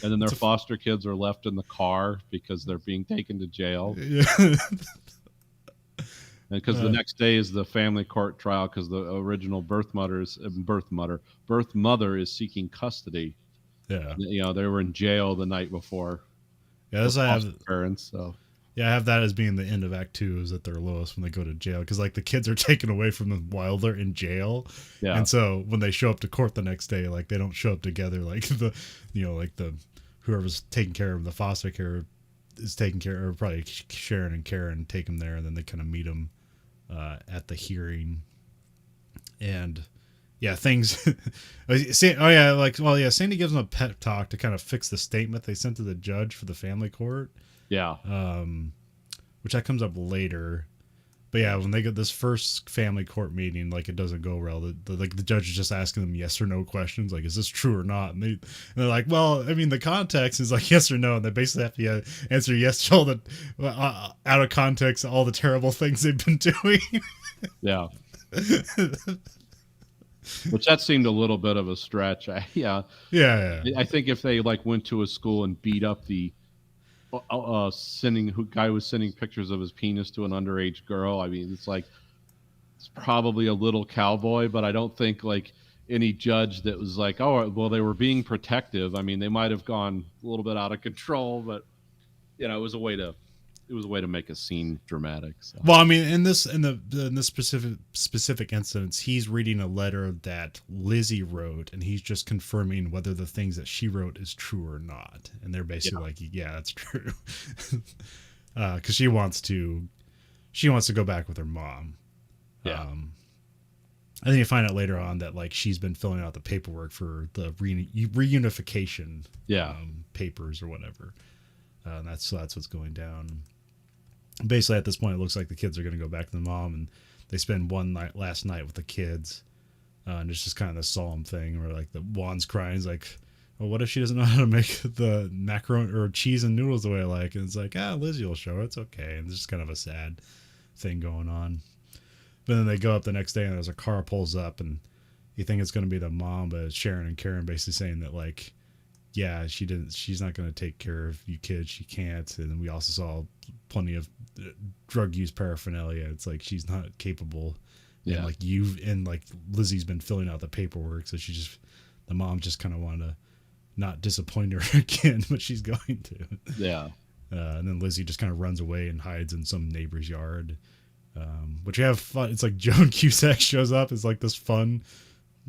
And then their foster kids are left in the car because they're being taken to jail. Yeah. Because the next day is the family court trial because the original birth mother is seeking custody. Yeah, they were in jail the night before. Yeah, I have parents. So yeah, I have that as being the end of Act 2 is at their lowest when they go to jail because like the kids are taken away from them while they're in jail. Yeah, and so when they show up to court the next day, like they don't show up together. Like whoever's taking care of the foster care is taking care, or probably Sharon and Karen take them there, and then they kind of meet them at the hearing. And yeah, things Sandy gives them a pep talk to kind of fix the statement they sent to the judge for the family court. Yeah. Which that comes up later. But yeah, when they get this first family court meeting, like it doesn't go well. The judge is just asking them yes or no questions, like is this true or not? And they're like, well, I mean, the context is like yes or no, and they basically have to answer yes to all the out of context all the terrible things they've been doing. Yeah. Which that seemed a little bit of a stretch. Yeah. I think if they like went to a school and beat up the guy was sending pictures of his penis to an underage girl. I mean, it's probably a little cowboy, but I don't think like any judge that was like, oh, well, they were being protective. I mean, they might have gone a little bit out of control, but it was a way to make a scene dramatic. So. Well, I mean, in this specific instance, he's reading a letter that Lizzie wrote, and he's just confirming whether the things that she wrote is true or not. And they're basically like, yeah, that's true, because she wants to go back with her mom. Yeah. I think you find out later on that like she's been filling out the paperwork for the reunification, papers or whatever. That's what's going down. Basically, at this point, it looks like the kids are going to go back to the mom, and they spend last night with the kids. And it's just kind of the solemn thing where like the Juan's crying. He's like, well, what if she doesn't know how to make the macaroni or cheese and noodles the way I like? And it's like, Lizzie will show her. It's okay. And it's just kind of a sad thing going on. But then they go up the next day, and there's a car pulls up, and you think it's going to be the mom, but it's Sharon and Karen basically saying that like, yeah, she's not going to take care of you kids. She can't. And then we also saw plenty of drug use paraphernalia. It's like she's not capable. Yeah. And like Lizzie's been filling out the paperwork. So the mom just kind of wanted to not disappoint her again, but she's going to. Yeah. And then Lizzie just kind of runs away and hides in some neighbor's yard. Which you have fun. It's like Joan Cusack shows up. It's like this fun,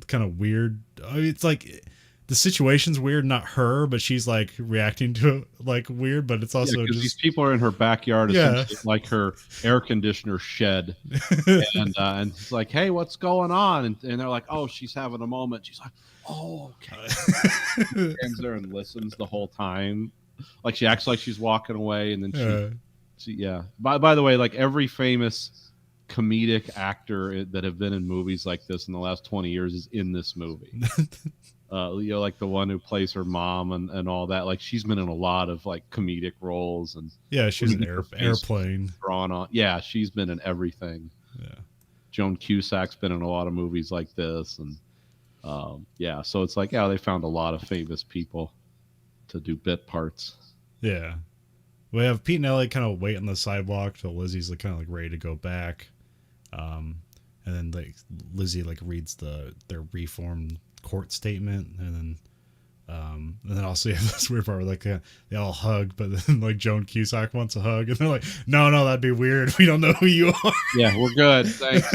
kind of weird. I mean, it's like the situation's weird, not her, but she's like reacting to it like weird. But it's also just these people are in her backyard, essentially like her air conditioner shed, and it's like, hey, what's going on? And they're like, oh, she's having a moment. She's like, Oh, okay. Stands there and listens the whole time. Like she acts like she's walking away, and then yeah. By the way, like every famous comedic actor that have been in movies like this in the last 20 years is in this movie. Like the one who plays her mom and all that. Like she's been in a lot of like comedic roles, and yeah, she's an airplane drawn on. Yeah, she's been in everything. Yeah, Joan Cusack's been in a lot of movies like this, and yeah, so it's like, yeah, they found a lot of famous people to do bit parts. Yeah, we have Pete and Ellie kind of wait on the sidewalk till Lizzie's like kind of like ready to go back, and then like Lizzie like reads their reformed court statement, and then also you have this weird part where like they all hug, but then like Joan Cusack wants a hug, and they're like, no, that'd be weird. We don't know who you are. Yeah, we're good, thanks.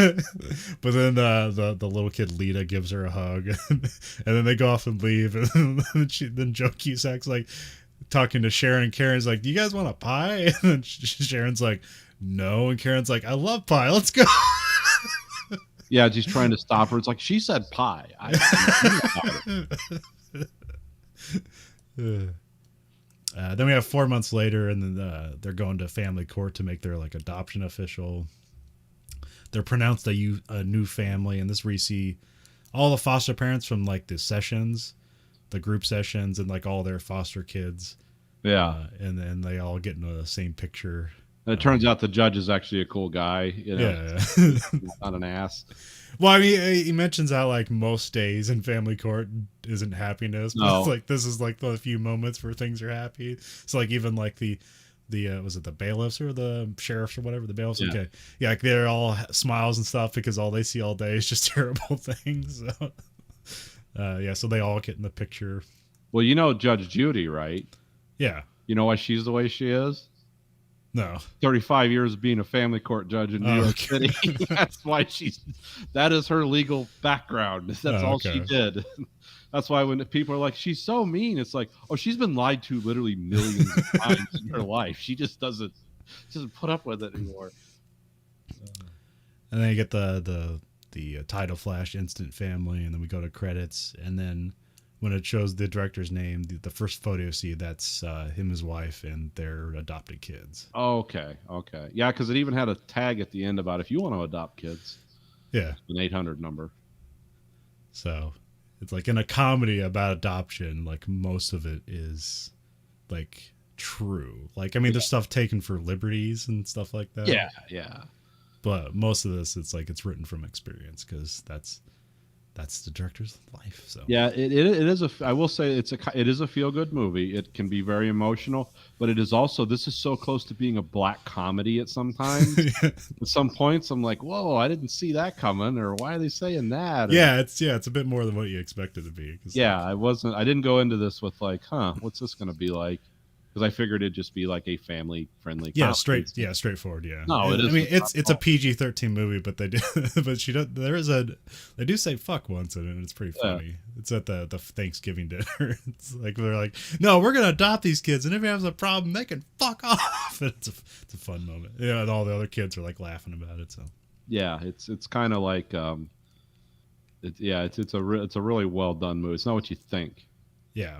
But then the little kid Lita gives her a hug, and then they go off and leave, and then Joan Cusack's like talking to Sharon, and Karen's like, do you guys want a pie? And then Sharon's like, no, and Karen's like, I love pie, let's go. Yeah, she's trying to stop her. It's like, she said pie. Then we have 4 months later, and then they're going to family court to make their like adoption official. They're pronounced a new family, and this where you see all the foster parents from like the sessions, the group sessions, and like all their foster kids. Yeah, and then they all get in the same picture. And it turns out the judge is actually a cool guy. You know? Yeah, not an ass. Well, I mean, he mentions how like most days in family court isn't happiness, but No. it's like this is like the few moments where things are happy. So like even like the was it the bailiffs or the sheriffs or whatever, the bailiffs? Yeah. Okay, yeah, like they're all smiles and stuff because all they see all day is just terrible things. So, yeah, so they all get in the picture. Well, you know Judge Judy, right? Yeah. You know why she's the way she is? No. 35 years of being a family court judge in New York City. That's why that is her legal background. That's all she did. That's why when people are like, she's so mean, it's like, oh, she's been lied to literally millions of times in her life. She just doesn't put up with it anymore. And then you get the title flash, instant family, and then we go to credits, and then when it shows the director's name, the first photo you see, that's him, his wife, and their adopted kids. Okay. Yeah, because it even had a tag at the end about if you want to adopt kids. Yeah. An 800 number. So it's like in a comedy about adoption, like most of it is like true. Like, I mean, there's stuff taken for liberties and stuff like that. Yeah. But most of this, it's like it's written from experience because that's the director's life. So yeah, it is I will say it is a feel good movie. It can be very emotional, but it is also, this is so close to being a black comedy at some times. At some points, I'm like, whoa, I didn't see that coming, or why are they saying that? Yeah, it's a bit more than what you expect it to be. Yeah, I didn't go into this with like, what's this going to be like? Because I figured it'd just be like a family friendly. Yeah, straightforward. Yeah. No, it is. I mean, it's a PG-13 movie, but they do, they do say fuck once in it, and it's pretty funny. Yeah. It's at the Thanksgiving dinner. It's like they're like, no, we're gonna adopt these kids, and if he has a problem, they can fuck off. And it's a fun moment. Yeah, and all the other kids are like laughing about it. So yeah, it's kind of like it's a really well done movie. It's not what you think. Yeah.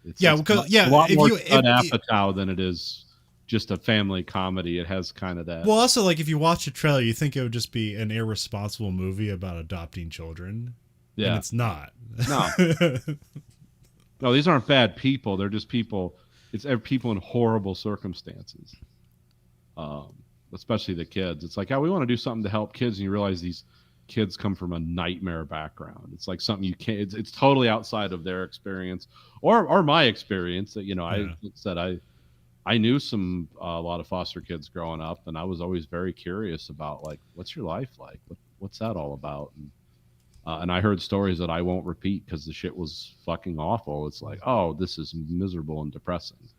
It's a lot more Apatow than it is just a family comedy. It has kind of that. Well, also, like if you watch the trailer, you think it would just be an irresponsible movie about adopting children. Yeah, and it's not. No, these aren't bad people. They're just people. It's people in horrible circumstances. Especially the kids. It's like, we want to do something to help kids, and you realize these kids come from a nightmare background. It's like something you can't. It's totally outside of their experience or my experience. That I said I knew a lot of foster kids growing up, and I was always very curious about like, what's your life like? What's that all about? And I heard stories that I won't repeat because the shit was fucking awful. It's like, oh, this is miserable and depressing.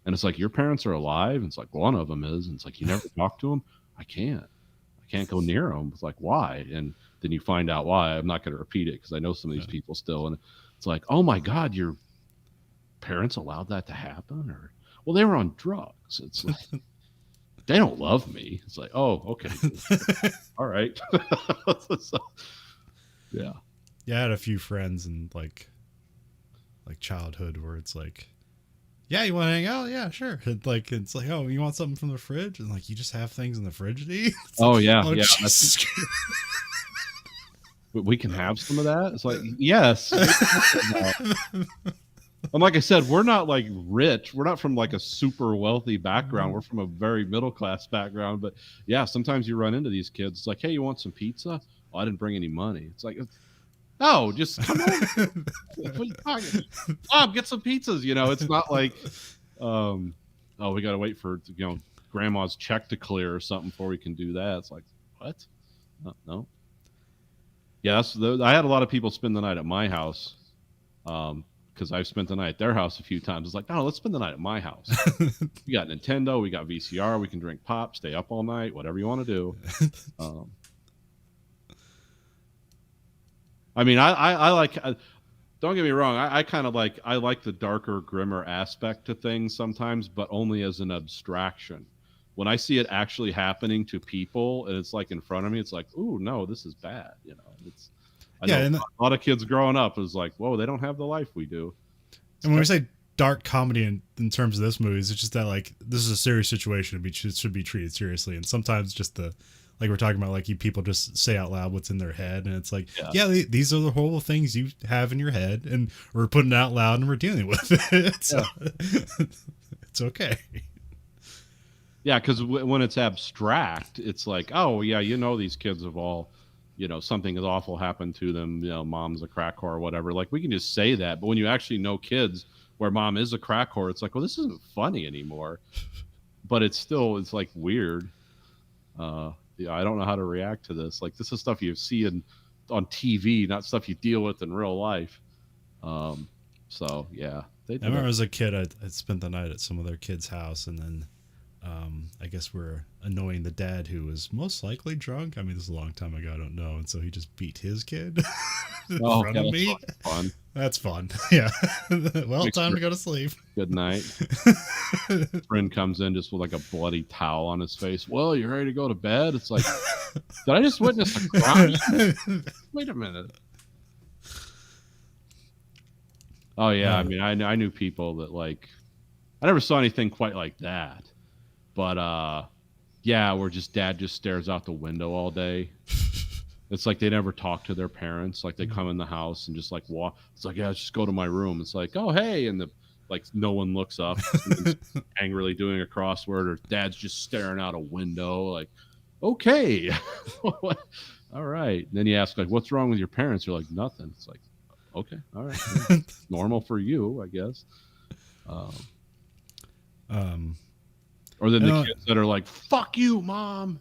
And it's like, your parents are alive. And it's like, one of them is. And it's like, you never talk to them. I can't go near them. It's like, why? And then you find out why. I'm not going to repeat it because I know some of these people still. And it's like, oh my God, your parents allowed that to happen? Or, well, they were on drugs. It's like, they don't love me. It's like, oh, okay. All right. So, yeah. Yeah, I had a few friends in like childhood where it's like, yeah, you want to hang out? Yeah, sure. It's like, oh, you want something from the fridge? And like, you just have things in the fridge to eat. It's Oh like, yeah, oh yeah. Jesus. We can have some of that. It's like, yes. And like I said, we're not like rich. We're not from like a super wealthy background. We're from a very middle class background. But yeah, sometimes you run into these kids. It's like, hey, you want some pizza? Oh, I didn't bring any money. It's like, no, just come over. What are you talking? Mom, get some pizzas. You know, it's not like, oh, we got to wait for grandma's check to clear or something before we can do that. It's like, what? No. Yeah, I had a lot of people spend the night at my house. Because I've spent the night at their house a few times. It's like, no, let's spend the night at my house. We got Nintendo, we got VCR, we can drink pop, stay up all night, whatever you want to do. I mean, I like. Don't get me wrong. I kind of like. I like the darker, grimmer aspect to things sometimes, but only as an abstraction. When I see it actually happening to people, and it's like in front of me, it's like, ooh, no, this is bad. You know, it's. I know a lot of kids growing up is like, whoa, they don't have the life we do. And when we say dark comedy in terms of this movie, it's just that like this is a serious situation. It should be treated seriously, and sometimes just like we're talking about, like people just say out loud what's in their head, and it's like, yeah, these are the horrible things you have in your head, and we're putting it out loud and we're dealing with it. So it's okay. Yeah, because when it's abstract, it's like, oh yeah, these kids have all. Something is awful happened to them, mom's a crack whore or whatever. Like, we can just say that. But when you actually know kids where mom is a crack whore, it's like, well, this isn't funny anymore. But it's like weird. I don't know how to react to this. Like, this is stuff you see on TV, not stuff you deal with in real life. So, yeah. I remember as a kid, I spent the night at some of their kids' house, and then I guess we're annoying the dad who was most likely drunk. I mean, this is a long time ago. I don't know. And so he just beat his kid in front of me. Fun. That's fun. Yeah. Well, time to go to sleep. Good night. Friend comes in just with like a bloody towel on his face. Well, you ready to go to bed? It's like, did I just witness a crime? Wait a minute. Oh, yeah. I mean, I knew people that like, I never saw anything quite like that. But where dad just stares out the window all day. It's like they never talk to their parents. Like they come in the house and just like walk. It's like, yeah, just go to my room. It's like, oh hey, and no one looks up, angrily doing a crossword, or dad's just staring out a window. Like, okay, all right. And then you ask like, what's wrong with your parents? You're like, nothing. It's like, okay, all right, normal for you, I guess. Or then the kids that are like, fuck you, mom.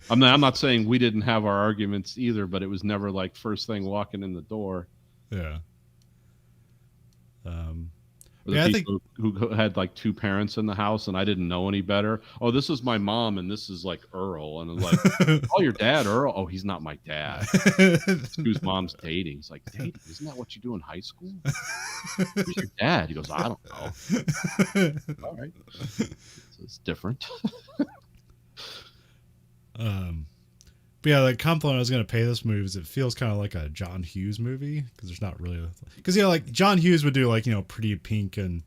I'm not saying we didn't have our arguments either, but it was never like first thing walking in the door. Yeah. Or the people who had like two parents in the house and I didn't know any better. Oh, this is my mom and this is like Earl. And I'm like, oh, your dad, Earl? Oh, he's not my dad. Whose mom's dating? He's like, dating? Isn't that what you do in high school? Who's your dad? He goes, I don't know. All right. So it's different. But yeah, the compliment I was going to pay this movie is it feels kind of like a John Hughes movie, because there's not really because like John Hughes would do like Pretty Pink and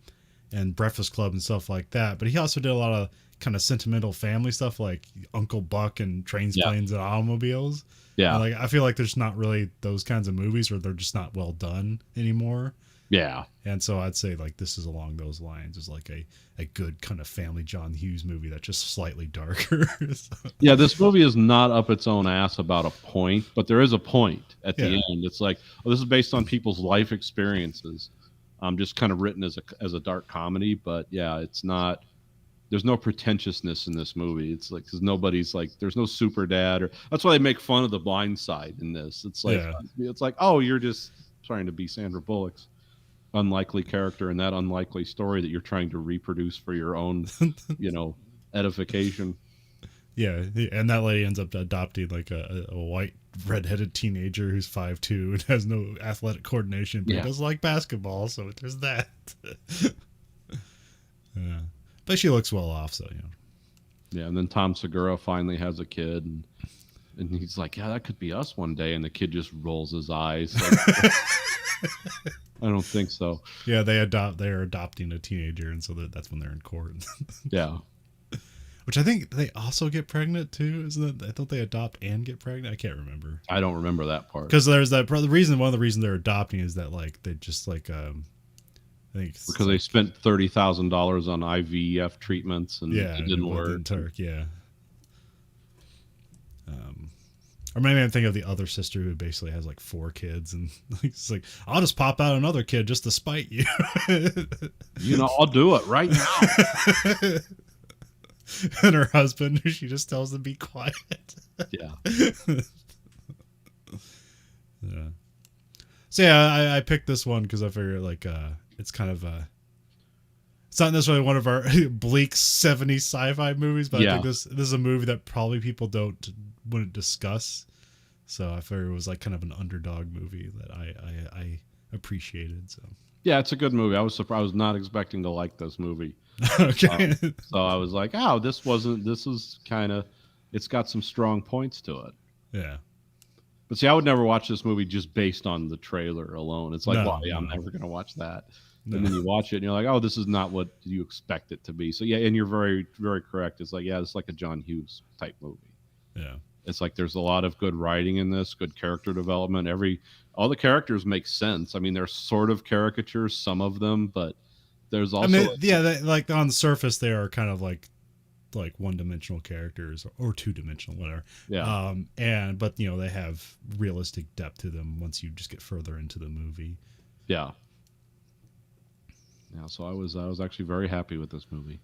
Breakfast Club and stuff like that, but he also did a lot of kind of sentimental family stuff like Uncle Buck and Trains, Planes, and Automobiles. Yeah, and like I feel like there's not really those kinds of movies, or they're just not well done anymore. Yeah. And so I'd say like this is along those lines, is like a good kind of family John Hughes movie that's just slightly darker. So. Yeah, this movie is not up its own ass about a point, but there is a point at the end. It's like, oh, this is based on people's life experiences. Just kind of written as a dark comedy, but yeah, it's not. There's no pretentiousness in this movie. It's like, because nobody's like, there's no super dad, or that's why they make fun of The Blind Side in this. It's like, it's like, oh, you're just trying to be Sandra Bullock's unlikely character in that unlikely story that you're trying to reproduce for your own, edification. Yeah, and that lady ends up adopting like a white redheaded teenager who's 5'2" and has no athletic coordination, but does like basketball, so there's that. Yeah, but she looks well off, so Yeah, and then Tom Segura finally has a kid, and And he's like, yeah, that could be us one day. And the kid just rolls his eyes. Like, I don't think so. Yeah, they're adopting a teenager, and so that's when they're in court. Yeah. Which I think they also get pregnant too, isn't it? I thought they adopt and get pregnant. I can't remember. I don't remember that part. Because there's that one of the reasons they're adopting is that like they just like I think because they spent $30,000 on IVF treatments and it didn't work. Yeah. Or maybe I'm thinking of the other sister who basically has like 4 kids, and it's like, I'll just pop out another kid just to spite you. I'll do it right now. And her husband, she just tells them be quiet. Yeah. Yeah. So yeah, I picked this one because I figured like it's kind of it's not necessarily one of our bleak 70s sci-fi movies, but I think this is a movie that probably people wouldn't discuss. So I figured it was like kind of an underdog movie that I appreciated. So yeah, it's a good movie. I was surprised. I was not expecting to like this movie. Okay. So I was like, oh, this is kind of, it's got some strong points to it. Yeah. But see, I would never watch this movie just based on the trailer alone. It's like, I'm never going to watch that. No. And then you watch it and you're like, oh, this is not what you expect it to be. So yeah, and you're very, very correct. It's like, yeah, it's like a John Hughes type movie. Yeah. It's like there's a lot of good writing in this, good character development. All the characters make sense. I mean, they're sort of caricatures, some of them, but there's also like on the surface they are kind of like one-dimensional characters or two-dimensional, whatever. Yeah. But they have realistic depth to them once you just get further into the movie. Yeah. Yeah. So I was actually very happy with this movie.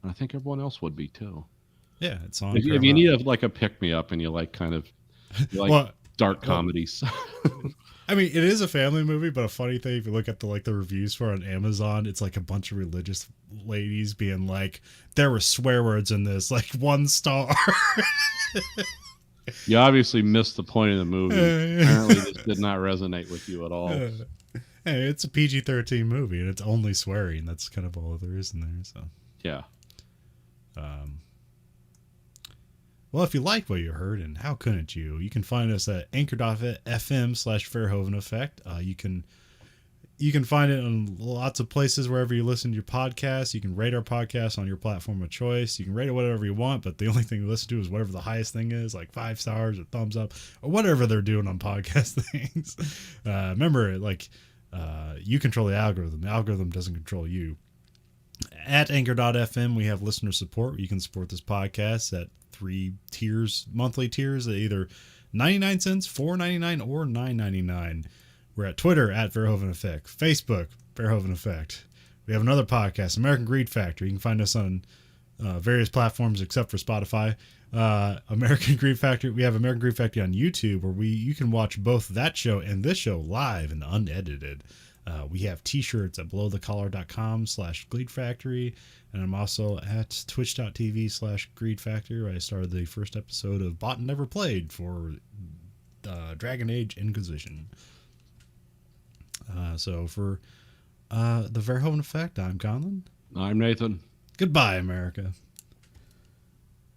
I think everyone else would be too. Yeah, it's on. If you need a pick me up and you like dark comedies. I mean, it is a family movie, but a funny thing, if you look at the reviews for it on Amazon, it's like a bunch of religious ladies being like, there were swear words in this, like 1 star. You obviously missed the point of the movie. Apparently this did not resonate with you at all. Hey, it's a PG-13 movie and it's only swearing. That's kind of all there is in there. So yeah. Well, if you like what you heard, and how couldn't you? You can find us at anchor.fm/Verhoeven Effect. You can find it on lots of places wherever you listen to your podcast. You can rate our podcast on your platform of choice. You can rate it whatever you want, but the only thing you listen to is whatever the highest thing is, like 5 stars or thumbs up or whatever they're doing on podcast things. Remember, you control the algorithm. The algorithm doesn't control you. At anchor.fm, we have listener support. You can support this podcast at 3 monthly tiers at either 99 cents, $4.99, or $9.99. We're at Twitter at Verhoeven Effect, Facebook, Verhoeven Effect. We have another podcast, American Greed Factory. You can find us on various platforms except for Spotify. American Greed Factory. We have American Greed Factory on YouTube, where you can watch both that show and this show live and unedited. We have t-shirts at belowthecollar.com/Greed Factory. And I'm also at twitch.tv/Greed Factory, where I started the first episode of Bought and Never Played for Dragon Age Inquisition. So for the Verhoeven Effect, I'm Conlon. I'm Nathan. Goodbye, America.